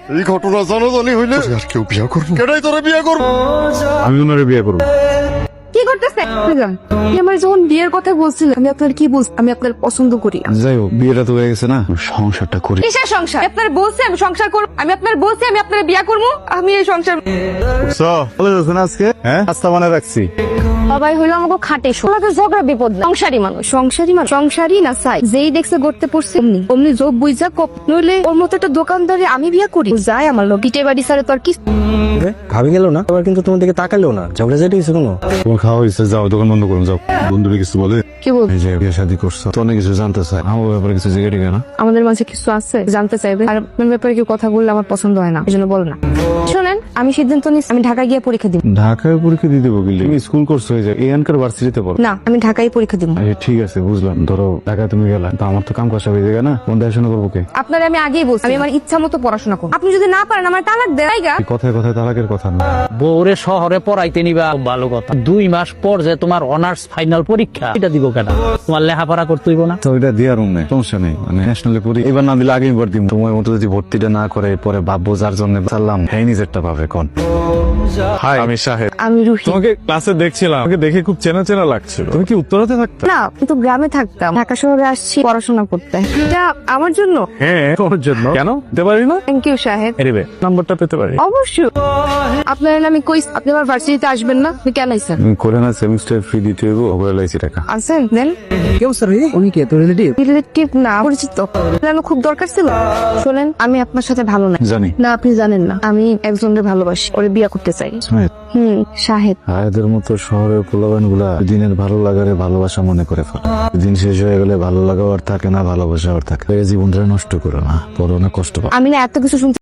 এই ঘটনা জানাজানি হইলে আর কেউ বিয়ে করবো কেটাই তোরা বিয়ে করবো আমি ওনারে বিয়ে করবো কি করতেছে আপনি আমার যখন বিয়ের কথা বলছিলেন আমি আপনার কি বলছি আমি আপনার পছন্দ করি যাই হোক বিয়েটা তো হয়ে গেছে না সংসারটা করি কিসের সংসার আপনার বলছি আমি সংসার করব আমি আপনার বলছি আমি আপনার বিয়ে করবো আমি এই সংসার চলে যাচ্ছেন আজকে হ্যাঁ রাস্তা মানে রাখছি সবাই হইলো আমাকে খাটে শোনাতে ঝগড়া বিপদ না সংসারী মানুষ সংসারী না চাই যেই দেখছে গড়তে পড়ছে অমনি যোগ বুঝা কপ নইলে ওর মতো একটা দোকানদারে আমি বিয়ে করি যাই আমার লোক পিঠে বাড়ি সারে তোর কি ভাবি গেল না আবার কিন্তু তোমার দিকে তাকালেও না ঝগড়া যেটা হয়েছে কোনো তোমার খাওয়া হয়েছে যাও দোকান বন্ধ করুন যাও বন্ধুরা কিছু বলে কি বল এই যে বিয়ে শাদী করছো তো অনেক কিছু জানতে চাই আমার ব্যাপারে কিছু জিজ্ঞেস না আমাদের মাঝে কিছু আছে জানতে চাইবে আর আপনার ব্যাপারে কেউ কথা বললে আমার পছন্দ হয় না এই জন্য বল না শোনেন আমি সিদ্ধান্ত নিচ্ছি আমি ঢাকা গিয়ে পরীক্ষা দিব ঢাকায় পরীক্ষা দিতে বলি তুমি স্কুল করছো এই যে এখানকার ভার্সিটিতে পড়ো না আমি ঢাকায় পরীক্ষা দিব আচ্ছা ঠিক আছে বুঝলাম ধরো ঢাকায় তুমি গেলা তো আমার তো কাম কষা হয়ে যাবে না কোন দেখাশোনা করবো কে আপনার আমি আগেই বলছি আমি আমার ইচ্ছা মতো পড়াশোনা করব আপনি যদি না পারেন আমার তালাক দেন এই কথায় কথায় তালাকের কথা না বউরে শহরে পড়াইতে নিবা ভালো কথা 2 মাস পর যে তোমার অনার্স ফাইনাল পরীক্ষা এটা দিব কেন তোমার লেখাপড়া করতে হইব না তো এটা দেওয়ার নেই সমস্যা নেই মানে ন্যাশনালে পড়ি এবার না দিলে আগে এবার দিব তোমার মতো যদি ভর্তিটা না করে পরে ভাববো যার জন্য চাললাম হ্যাঁ নিজেরটা পাবে কোন হাই আমি শাহেদ আমি রুহি তোমাকে ক্লাসে দেখছিলাম আমাকে দেখে খুব চেনা চেনা লাগছিল তুমি কি উত্তরাতে থাকতে না কিন্তু গ্রামে থাকতাম ঢাকা শহরে আসছি পড়াশোনা করতে এটা আমার জন্য হ্যাঁ তোমার জন্য কেন দিতে পারি না থ্যাংক ইউ শাহেদ এরিবে নাম্বারটা পেতে পারি অবশ্যই আপনার আমি কই আপনি আমার ভার্সিটিতে আসবেন না আপনি কেন আইছেন করে না সেমিস্টার ফি দিতে হইব ওভার লাইছি টাকা আছেন দেন কেউ স্যার উনি কে তোর রিলেটিভ রিলেটিভ না পরিচিত জানো খুব দরকার ছিল শোনেন আমি আপনার সাথে ভালো না জানি না আপনি জানেন না আমি একজনের ভালোবাসি ওরে বিয়ে করতে চাই স্মিথ শাহেদ এদের মতো শহরের পোলাবান গুলা দিনের ভালো লাগারে ভালোবাসা মনে করে ফেলে দিন শেষ হয়ে গেলে ভালো লাগা আর থাকে না ভালোবাসা আর থাকে জীবনটা নষ্ট করো না পরে অনেক কষ্ট পাও আমি না এত কিছু শুনতে